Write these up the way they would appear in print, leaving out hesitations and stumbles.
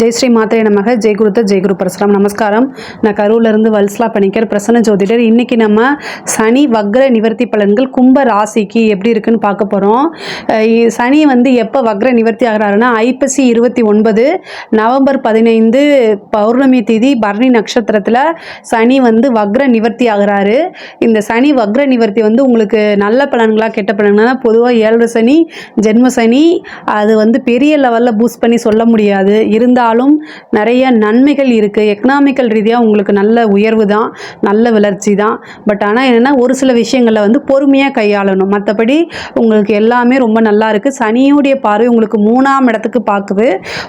ஜெய் ஸ்ரீ மாத்திரை நமக ஜெய் குருத்த ஜெய் குரு பரசுராம். நமஸ்காரம். நான் கரூர்லேருந்து வல்சலா பணிக்கர், பிரசன்ன ஜோதிடர். இன்றைக்கி நம்ம சனி வக்ர நிவர்த்தி பலன்கள் கும்ப ராசிக்கு எப்படி இருக்குன்னு பார்க்க போகிறோம். சனி எப்போ வக்ர நிவர்த்தி ஆகிறாருன்னா ஐப்பசி 29 நவம்பர் 15 பௌர்ணமி திதி பரணி நட்சத்திரத்தில் சனி வக்ர நிவர்த்தி ஆகிறாரு. இந்த சனி வக்ர நிவர்த்தி உங்களுக்கு நல்ல பலன்களாக கெட்ட பலன்களாக பொதுவாக 7 சனி ஜென்ம சனி அது பெரிய லெவலில் பூஸ்ட் பண்ணி சொல்ல முடியாது. இருந்தாலும் நிறைய நன்மைகள் இருக்குது. எக்கனாமிக்கல் ரீதியாக உங்களுக்கு நல்ல உயர்வு தான், நல்ல வளர்ச்சி தான். பட் ஆனால் என்னென்னா ஒரு சில விஷயங்களில் பொறுமையாக கையாளணும். மற்றபடி உங்களுக்கு எல்லாமே ரொம்ப நல்லா இருக்குது. சனியுடைய பார்வை உங்களுக்கு 3ஆம் இடத்துக்கு பார்க்குது.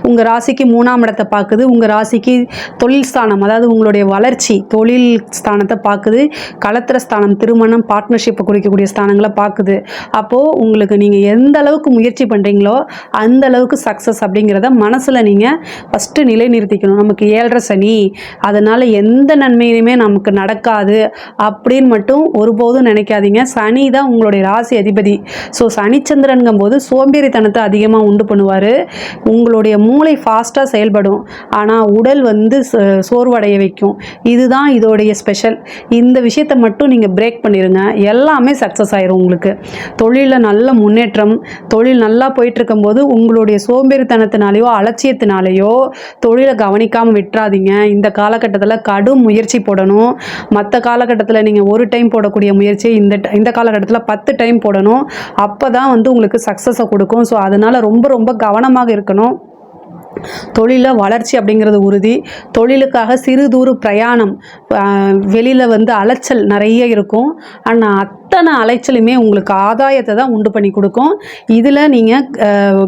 உங்கள் ராசிக்கு 3ஆம் இடத்தை பார்க்குது. உங்கள் ராசிக்கு தொழில் ஸ்தானம், அதாவது உங்களுடைய வளர்ச்சி தொழில் ஸ்தானத்தை பார்க்குது. களத்திர ஸ்தானம், திருமணம், பார்ட்னர்ஷிப்பை குறிக்கக்கூடிய ஸ்தானங்களை பார்க்குது. அப்போது உங்களுக்கு நீங்கள் எந்த அளவுக்கு முயற்சி பண்ணுறீங்களோ அந்த அளவுக்கு சக்ஸஸ் அப்படிங்கிறத மனசில் நீங்கள் ஃபஸ்ட்டு நிலைநிறுத்திக்கணும். நமக்கு 7.5 சனி, அதனால் எந்த நன்மையுமே நமக்கு நடக்காது அப்படின்னு மட்டும் ஒருபோதும் நினைக்காதீங்க. சனி தான் உங்களுடைய ராசி அதிபதி. ஸோ சனிச்சந்திரன்கும் போது சோம்பேறித்தனத்தை அதிகமாக உண்டு பண்ணுவார். உங்களுடைய மூளை ஃபாஸ்ட்டாக செயல்படும், ஆனால் உடல் சோர்வடைய வைக்கும். இதுதான் இதோடைய ஸ்பெஷல். இந்த விஷயத்தை மட்டும் நீங்கள் பிரேக் பண்ணிடுங்க, எல்லாமே சக்ஸஸ் ஆயிரும். உங்களுக்கு தொழிலில் நல்ல முன்னேற்றம், தொழில் நல்லா போயிட்டு இருக்கும்போது உங்களுடைய சோம்பேறித்தனத்தினாலேயோ அலட்சியத்தினாலேயோ தொழிலை கவனிக்காமல் விட்டுறாதீங்க. இந்த காலகட்டத்தில் கடும் முயற்சி போடணும். மற்ற காலகட்டத்தில் நீங்கள் ஒரு டைம் போடக்கூடிய முயற்சியை இந்த காலகட்டத்தில் 10 டைம் போடணும். அப்போ தான் உங்களுக்கு சக்ஸஸை கொடுக்கும். ஸோ அதனால் ரொம்ப ரொம்ப கவனமாக இருக்கணும். தொழிலில் வளர்ச்சி அப்படிங்கிறது உறுதி. தொழிலுக்காக சிறு தூர பிரயாணம், வெளியில் அலைச்சல் நிறைய இருக்கும். ஆனால் அத்தனை அலைச்சலுமே உங்களுக்கு ஆதாயத்தை தான் உண்டு பண்ணி கொடுக்கும். இதில் நீங்கள்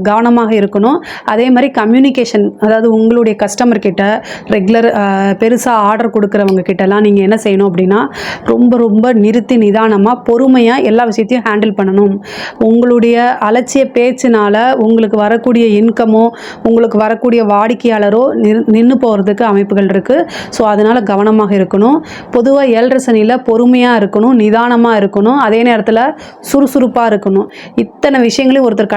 கவனமாக இருக்கணும். அதே மாதிரி கம்யூனிகேஷன், அதாவது உங்களுடைய கஸ்டமர் கிட்ட ரெகுலர் பெருசாக ஆர்டர் கொடுக்குறவங்க கிட்டலாம் நீங்கள் என்ன செய்யணும் அப்படின்னா ரொம்ப ரொம்ப நிறுத்தி நிதானமாக பொறுமையாக எல்லா விஷயத்தையும் ஹேண்டில் பண்ணணும். உங்களுடைய அலட்சிய பேச்சினால் உங்களுக்கு வரக்கூடிய இன்கமோ உங்களுக்கு வரக்கூடிய வாடிக்கையாளரோ நின்று போகிறதுக்கு அமைப்புகள் இருக்குது. ஸோ அதனால் கவனமாக இருக்கணும். பொதுவாக 7.5 சனியில் பொறுமையாக இருக்கணும், நிதானமாக இருக்கணும், அதே நேரத்தில் சுறுசுறுப்பாக இருக்கணும். இத்தனை விஷயங்களையும் ஒருத்தர்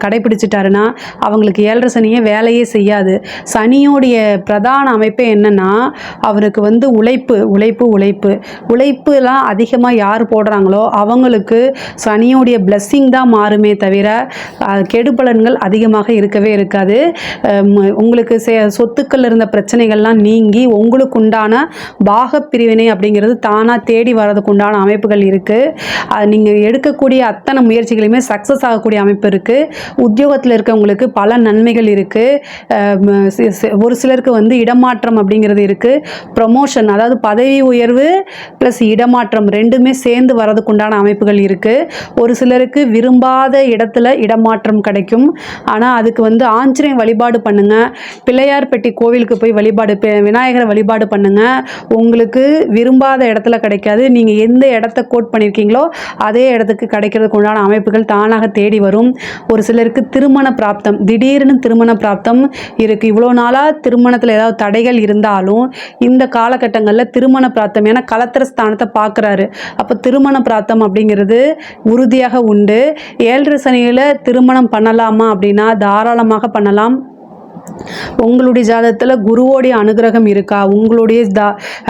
கடைபிடிச்சிட்டாருன்னா அவங்களுக்கு 7.5 சனியே வேலையே செய்யாது. சனியோடைய பிரதான அமைப்பே என்னென்னா அவருக்கு உழைப்பு உழைப்பு உழைப்பு உழைப்புலாம் அதிகமாக யார் போடுறாங்களோ அவங்களுக்கு சனியோடைய பிளஸ்ஸிங் தான் மாறுமே தவிர கெடுபலன்கள் அதிகமாக இருக்கவே இருக்காது. உங்களுக்கு சொத்துக்கள் இருந்த பிரச்சனைகள்லாம் நீங்கி உங்களுக்கு உண்டான பாகப்பிரிவினை அப்படிங்கிறது தானாக தேடி வர்றதுக்கு உண்டான அமைப்புகள் இருக்குது. நீங்கள் எடுக்கக்கூடிய அத்தனை முயற்சிகளையுமே சக்ஸஸ் ஆகக்கூடிய அமைப்பு இருக்குது. உத்தியோகத்தில் இருக்கவங்களுக்கு பல நன்மைகள் இருக்குது. ஒரு சிலருக்கு இடமாற்றம் அப்படிங்கிறது இருக்குது. ப்ரொமோஷன், அதாவது பதவி உயர்வு ப்ளஸ் இடமாற்றம் ரெண்டுமே சேர்ந்து வர்றதுக்கு உண்டான அமைப்புகள் இருக்குது. ஒரு சிலருக்கு விரும்பாத இடத்துல இடமாற்றம் கிடைக்கும். ஆனால் அதுக்கு ஆஞ்சநேய வழிபாடு பண்ணுங்க, பிள்ளையார் பெட்டி கோவிலுக்கு போய் வழிபாடு, விநாயகரை வழிபாடு பண்ணுங்க. உங்களுக்கு விரும்பாத இடத்துல கிடைக்காது. நீங்கள் எந்த இடத்த கோட் பண்ணியிருக்கீங்களோ அதே இடத்துக்கு கிடைக்கிறதுக்கு உண்டான அமைப்புகள் தானாக தேடி வரும். ஒரு சிலருக்கு திருமண பிராப்தம், திடீர்னு திருமண பிராப்தம் இருக்குது. இவ்வளோ நாளாக திருமணத்தில் ஏதாவது தடைகள் இருந்தாலும் இந்த காலகட்டங்களில் திருமண பிராப்தம், ஏன்னா களத்திர ஸ்தானத்தை பார்க்குறாரு. அப்போ திருமண பிராப்தம் அப்படிங்கிறது உறுதியாக உண்டு. 7.5 சனியில் திருமணம் பண்ணலாமா அப்படின்னா தாராளமாக பண்ணலாம். உங்களுடைய ஜாதகத்தில் குருவோடைய அனுகிரகம் இருக்கா, உங்களுடைய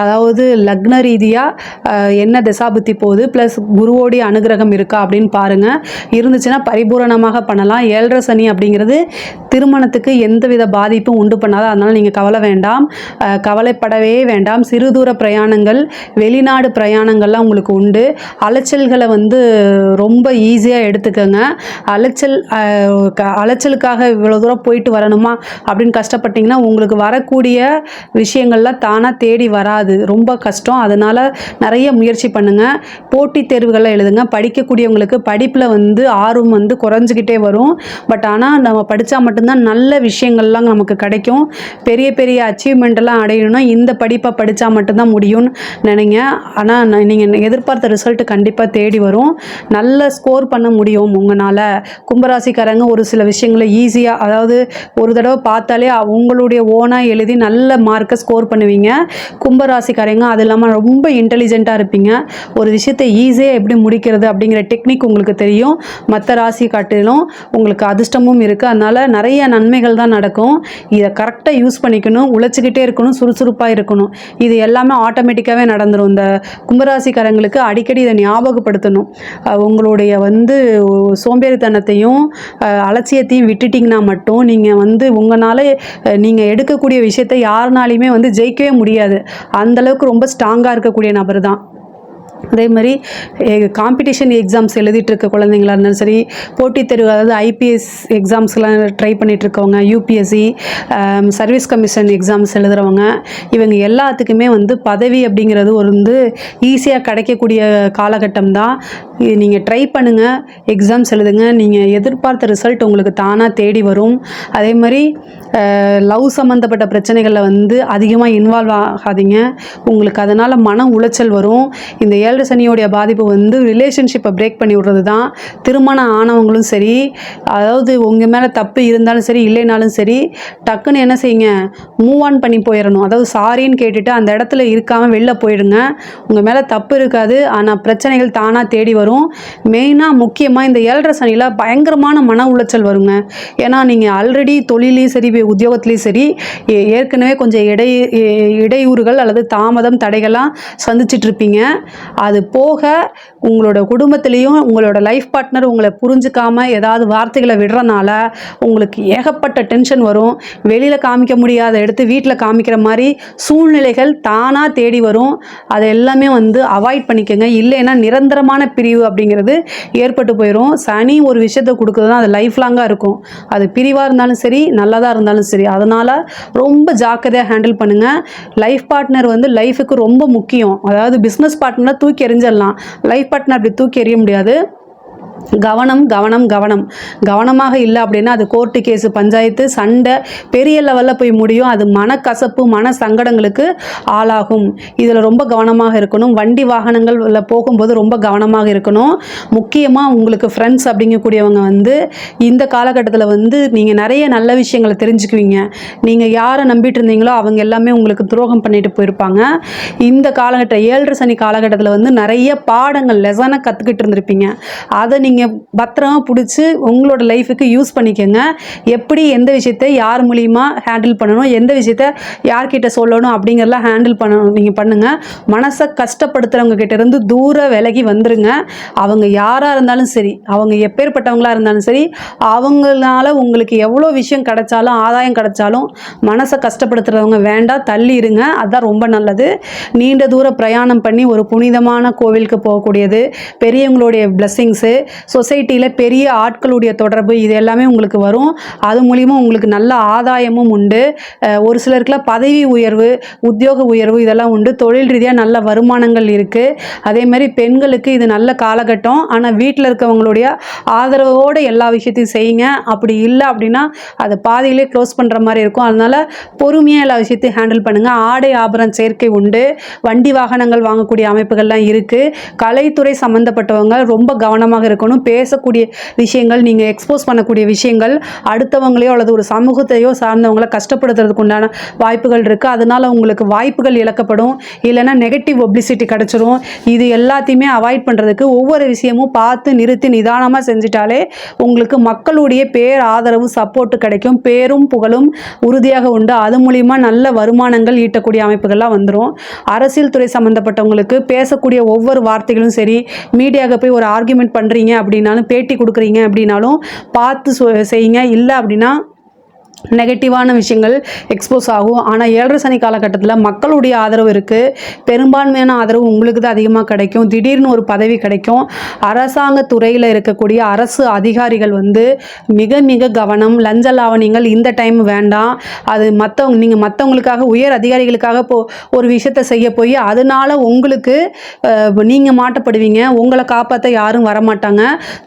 அதாவது லக்ன ரீதியாக என்ன தசாபுத்தி போகுது ப்ளஸ் குருவோடைய அனுகிரகம் இருக்கா அப்படின்னு பாருங்கள். இருந்துச்சுன்னா பரிபூரணமாக பண்ணலாம். 7.5 சனி அப்படிங்கிறது திருமணத்துக்கு எந்தவித பாதிப்பும் உண்டு பண்ணாத, அதனால் நீங்கள் கவலைப்படவே வேண்டாம். சிறு தூர பிரயாணங்கள், வெளிநாடு பிரயாணங்கள்லாம் உங்களுக்கு உண்டு. அலைச்சல்களை ரொம்ப ஈஸியாக எடுத்துக்கோங்க. அலைச்சலுக்காக இவ்வளோ தூரம் போயிட்டு வரணுமா அப்படின்னு கஷ்டப்பட்டீங்கன்னா உங்களுக்கு வரக்கூடிய விஷயங்கள்லாம் தானாக தேடி வராது, ரொம்ப கஷ்டம். அதனால் நிறைய முயற்சி பண்ணுங்கள். போட்டித் தேர்வுகளில் எழுதுங்க. படிக்கக்கூடியவங்களுக்கு படிப்பில் ஆர்வம் குறைஞ்சிக்கிட்டே வரும். பட் ஆனால் நம்ம படித்தா மட்டும்தான் நல்ல விஷயங்கள்லாம் நமக்கு கிடைக்கும். பெரிய பெரிய அச்சீவ்மெண்ட்டெல்லாம் அடையணும்னா இந்த படிப்பை படித்தா மட்டும்தான் முடியும்னு நினைங்க. ஆனால் நீங்கள் எதிர்பார்த்த ரிசல்ட் கண்டிப்பாக தேடி வரும். நல்ல ஸ்கோர் பண்ண முடியும் உங்களால். கும்பராசிக்காரங்க ஒரு சில விஷயங்களை ஈஸியாக, அதாவது ஒரு தடவை பார்த்தாலே உங்களுடைய ஓனாக எழுதி நல்ல மார்க்கை ஸ்கோர் பண்ணுவீங்க. கும்பராசிக்காரங்க அது இல்லாமல் ரொம்ப இன்டெலிஜென்ட்டாக இருப்பீங்க. ஒரு விஷயத்தை ஈஸியாக எப்படி முடிக்கிறது அப்படிங்கிற டெக்னிக் உங்களுக்கு தெரியும். மற்ற ராசி காட்டிலும் உங்களுக்கு அதிர்ஷ்டமும் இருக்குது. அதனால் நிறைய நன்மைகள் தான் நடக்கும். இதை கரெக்டாக யூஸ் பண்ணிக்கணும், உழைச்சிக்கிட்டே இருக்கணும், சுறுசுறுப்பாக இருக்கணும். இது எல்லாமே ஆட்டோமேட்டிக்காகவே நடந்துடும். இந்த கும்பராசிக்காரங்களுக்கு அடிக்கடி இதை ஞாபகப்படுத்தணும். உங்களுடைய சோம்பேறித்தனத்தையும் அலட்சியத்தையும் விட்டுட்டிங்கன்னா மட்டும் நீங்கள் உங்களால் நீங்கள் எடுக்கக்கூடிய விஷயத்தை யாருனாலையுமே ஜெயிக்கவே முடியாது. அந்தளவுக்கு ரொம்ப ஸ்ட்ராங்காக இருக்கக்கூடிய நபர் தான். அதே மாதிரி காம்படிஷன் எக்ஸாம்ஸ் எழுதிட்டு இருக்க குழந்தைங்களா இருந்தாலும் சரி, போட்டித் தேர்வு அதாவது ஐபிஎஸ் எக்ஸாம்ஸ்லாம் ட்ரை பண்ணிகிட்டு இருக்கவங்க, யூபிஎஸ்சி சர்வீஸ் கமிஷன் எக்ஸாம்ஸ் எழுதுகிறவங்க, இவங்க எல்லாத்துக்குமே பதவி அப்படிங்கிறது ஈஸியாக கிடைக்கக்கூடிய காலகட்டம் தான். நீங்கள் ட்ரை பண்ணுங்கள், எக்ஸாம்ஸ் எழுதுங்க, நீங்கள் எதிர்பார்த்த ரிசல்ட் உங்களுக்கு தானாக தேடி வரும். அதே மாதிரி லவ் சம்மந்தப்பட்ட பிரச்சனைகளில் அதிகமாக இன்வால்வ் ஆகாதீங்க. உங்களுக்கு அதனால் மன உளைச்சல் வரும். இந்த 7 சனியோடைய பாதிப்பு ரிலேஷன்ஷிப்பை பிரேக் பண்ணி விடுறது தான். திருமணம் ஆனவங்களும் சரி, அதாவது உங்கள் மேலே தப்பு இருந்தாலும் சரி இல்லைனாலும் சரி, டக்குன்னு என்ன செய்யுங்க, மூவ் ஆன் பண்ணி போயிடணும். அதாவது சாரின்னு கேட்டுட்டு அந்த இடத்துல இருக்காமல் வெளில போயிடுங்க. உங்கள் மேலே தப்பு இருக்காது, ஆனால் பிரச்சனைகள் தானாக தேடி வரும். மெயினாக முக்கியமாக இந்த 7 சனியில் பயங்கரமான மன உளைச்சல் வருங்க. ஏன்னா நீங்கள் ஆல்ரெடி தொழிலையும் சரி உத்தியோகத்துலேயும் சரி ஏற்கனவே கொஞ்சம் இடையூறுகள் அல்லது தாமதம் தடைகள்லாம் சந்திச்சிட்ருப்பீங்க. அது போக உங்களோட குடும்பத்திலையும் உங்களோட லைஃப் பார்ட்னர் உங்களை புரிஞ்சுக்காமல் ஏதாவது வார்த்தைகளை விடுறனால உங்களுக்கு ஏகப்பட்ட டென்ஷன் வரும். வெளியில் காமிக்க முடியாத எடுத்து வீட்டில் காமிக்கிற மாதிரி சூழ்நிலைகள் தானாக தேடி வரும். அதை எல்லாமே அவாய்ட் பண்ணிக்கோங்க. இல்லைன்னா நிரந்தரமான பிரிவு அப்படிங்கிறது ஏற்பட்டு போயிடும். சனி ஒரு விஷயத்தை கொடுக்குறது தான் அது லைஃப் லாங்காக இருக்கும். அது பிரிவாக இருந்தாலும் சரி நல்லதாக இருந்தாலும் சரி. அதனால் ரொம்ப ஜாக்கிரதையாக ஹேண்டில் பண்ணுங்கள். லைஃப் பார்ட்னர் லைஃபுக்கு ரொம்ப முக்கியம். அதாவது பிஸ்னஸ் பார்ட்னரை தூக்கி எறிஞ்சிடலாம், லைஃப் பார்ட்னர் அப்படி தூக்கி எறிய முடியாது. கவனம் கவனம் கவனம். கவனமாக இல்லை அப்படின்னா அது கோர்ட்டு கேஸு, பஞ்சாயத்து, சண்டை பெரிய லெவலில் போய் முடியும். அது மனக்கசப்பு, மன சங்கடங்களுக்கு ஆளாகும். இதில் ரொம்ப கவனமாக இருக்கணும். வண்டி வாகனங்களில் போகும்போது ரொம்ப கவனமாக இருக்கணும். முக்கியமாக உங்களுக்கு ஃப்ரெண்ட்ஸ் அப்படிங்கக்கூடியவங்க இந்த காலகட்டத்தில் நீங்கள் நிறைய நல்ல விஷயங்களை தெரிஞ்சுக்குவீங்க. நீங்கள் யாரை நம்பிட்டு இருந்தீங்களோ அவங்க எல்லாமே உங்களுக்கு துரோகம் பண்ணிட்டு போயிருப்பாங்க. இந்த காலகட்டம் 7 சனி காலகட்டத்தில் நிறைய பாடங்கள் லெசனை கற்றுக்கிட்டு இருந்திருப்பீங்க. அதை நீங்கள் பத்திரமா பிடிச்சி உங்களோட லைஃபுக்கு யூஸ் பண்ணிக்கோங்க. எப்படி எந்த விஷயத்தை யார் மூலிமா ஹேண்டில் பண்ணணும், எந்த விஷயத்த யார்கிட்ட சொல்லணும் அப்படிங்கிறலாம் ஹேண்டில் பண்ணணும். நீங்கள் பண்ணுங்கள். மனசை கஷ்டப்படுத்துகிறவங்க கிட்டேருந்து தூர விலகி வந்துருங்க. அவங்க யாராக இருந்தாலும் சரி, அவங்க எப்பேற்பட்டவங்களாக இருந்தாலும் சரி, அவங்களால உங்களுக்கு எவ்வளோ விஷயம் கிடைச்சாலும் ஆதாயம் கிடைச்சாலும் மனசை கஷ்டப்படுத்துகிறவங்க வேண்டாம், தள்ளி இருங்க. அதுதான் ரொம்ப நல்லது. நீண்ட தூர பிரயாணம் பண்ணி ஒரு புனிதமான கோவிலுக்கு போகக்கூடியது, பெரியவங்களுடைய பிளெஸ்ஸிங்ஸு, சொசைட்டியில் பெரிய ஆட்களுடைய தொடர்பு, இது எல்லாமே உங்களுக்கு வரும். அது மூலிமா உங்களுக்கு நல்ல ஆதாயமும் உண்டு. ஒரு சிலருக்குலாம் பதவி உயர்வு, உத்தியோக உயர்வு இதெல்லாம் உண்டு. தொழில் ரீதியாக நல்ல வருமானங்கள் இருக்குது. அதே மாதிரி பெண்களுக்கு இது நல்ல காலகட்டம். ஆனால் வீட்டில் இருக்கவங்களுடைய ஆதரவோடு எல்லா விஷயத்தையும் செய்யுங்க. அப்படி இல்லை அப்படின்னா அது பாதியிலே க்ளோஸ் பண்ணுற மாதிரி இருக்கும். அதனால் பொறுமையாக எல்லா விஷயத்தையும் ஹேண்டில் பண்ணுங்கள். ஆடை ஆபரண சேர்க்கை உண்டு. வண்டி வாகனங்கள் வாங்கக்கூடிய அமைப்புகள்லாம் இருக்குது. கலைத்துறை சம்மந்தப்பட்டவங்க ரொம்ப கவனமாக இருக்கணும். பேசக்கூடிய விஷயங்கள், நீங்கள் எக்ஸ்போஸ் பண்ணக்கூடிய விஷயங்கள் அடுத்தவங்களையோ அல்லது ஒரு சமூகத்தையோ சார்ந்தவங்களை கஷ்டப்படுத்துறதுக்கு உண்டான வாய்ப்புகள் இருக்குது. அதனால் உங்களுக்கு வாய்ப்புகள் இழக்கப்படும். இல்லைன்னா நெகட்டிவ் பப்ளிசிட்டி கிடச்சிரும். இது எல்லாத்தையுமே அவாய்ட் பண்ணுறதுக்கு ஒவ்வொரு விஷயமும் பார்த்து நிறுத்தி நிதானமாக செஞ்சிட்டாலே உங்களுக்கு மக்களுடைய பேர் ஆதரவு சப்போர்ட்டு கிடைக்கும். பேரும் புகழும் உறுதியாக உண்டு. அது மூலிமா நல்ல வருமானங்கள் ஈட்டக்கூடிய அமைப்புகள்லாம் வந்துடும். அரசியல் துறை சம்மந்தப்பட்டவங்களுக்கு பேசக்கூடிய ஒவ்வொரு வார்த்தைகளும் சரி, மீடியாவுக்கு போய் ஒரு ஆர்குமெண்ட் பண்ணுறீங்க அப்படின்னாலும், பேட்டி கொடுக்குறீங்க அப்படின்னாலும் பார்த்து செய்யுங்க. இல்லை அப்படின்னா நெகட்டிவான விஷயங்கள் எக்ஸ்போஸ் ஆகும். ஆனால் 7 சனி காலகட்டத்தில் மக்களுடைய ஆதரவு இருக்குது. பெரும்பான்மையான ஆதரவு உங்களுக்கு தான் அதிகமாக கிடைக்கும். திடீர்னு ஒரு பதவி கிடைக்கும். அரசாங்க துறையில் இருக்கக்கூடிய அரசு அதிகாரிகள் மிக மிக கவனம். லஞ்ச லாவணியங்கள் இந்த டைம் வேண்டாம். அது நீங்கள் மற்றவங்களுக்காக உயர் அதிகாரிகளுக்காக ஒரு விஷயத்தை செய்ய போய் அதனால் உங்களுக்கு நீங்கள் மாட்டப்படுவீங்க. உங்களை காப்பாற்ற யாரும் வரமாட்டாங்க.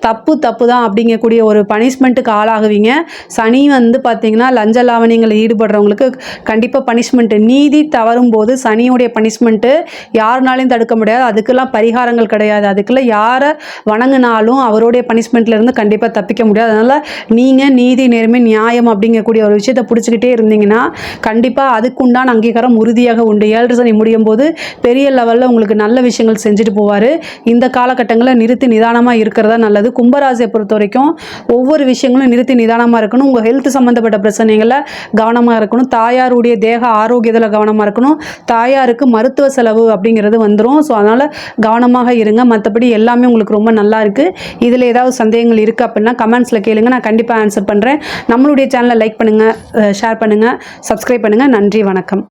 தப்பு தான் அப்படிங்கக்கூடிய ஒரு பனிஷ்மெண்ட்டுக்கு ஆளாகுவீங்க. சனி பார்த்தீங்கன்னா பார்த்திங்கன்னா லஞ்ச லாவணியங்களில் ஈடுபடுறவங்களுக்கு கண்டிப்பாக பனிஷ்மெண்ட்டு, நீதி தவறும் போது சனியுடைய பனிஷ்மெண்ட்டு யாருனாலையும் தடுக்க முடியாது. அதுக்கெல்லாம் பரிகாரங்கள் கிடையாது. அதுக்கெல்லாம் யாரை வணங்கினாலும் அவருடைய பனிஷ்மெண்ட்லேருந்து கண்டிப்பாக தப்பிக்க முடியாது. அதனால் நீங்கள் நீதி, நேர்மை, நியாயம் அப்படிங்கக்கூடிய ஒரு விஷயத்தை பிடிச்சிக்கிட்டே இருந்தீங்கன்னா கண்டிப்பாக அதுக்குண்டான அங்கீகாரம் உறுதியாக உண்டு. 7 சனி முடியும் போது பெரிய லெவலில் உங்களுக்கு நல்ல விஷயங்கள் செஞ்சுட்டு போவார். இந்த காலகட்டங்களில் நிறுத்தி நிதானமாக இருக்கிறதா நல்லது. கும்பராசியை பொறுத்த வரைக்கும் ஒவ்வொரு விஷயங்களும் நிறுத்தி நிதானமாக இருக்கணும். உங்கள் ஹெல்த் சம்மந்தப்பட்ட பிரச்சனைகளை கவனமாக இருக்கணும். தாயாருடைய தேக ஆரோக்கியத்தில் கவனமாக இருக்கணும். தாயாருக்கு மருத்துவ செலவு அப்படிங்கிறது வந்துடும். ஸோ அதனால் கவனமாக இருங்க. மற்றபடி எல்லாமே உங்களுக்கு ரொம்ப நல்லா இருக்குது. இதில் ஏதாவது சந்தேகங்கள் இருக்குது அப்படின்னா கமெண்ட்ஸில் கேளுங்க, நான் கண்டிப்பாக ஆன்சர் பண்ணுறேன். நம்மளுடைய சேனலை லைக் பண்ணுங்கள், ஷேர் பண்ணுங்கள், சப்ஸ்கிரைப் பண்ணுங்கள். நன்றி, வணக்கம்.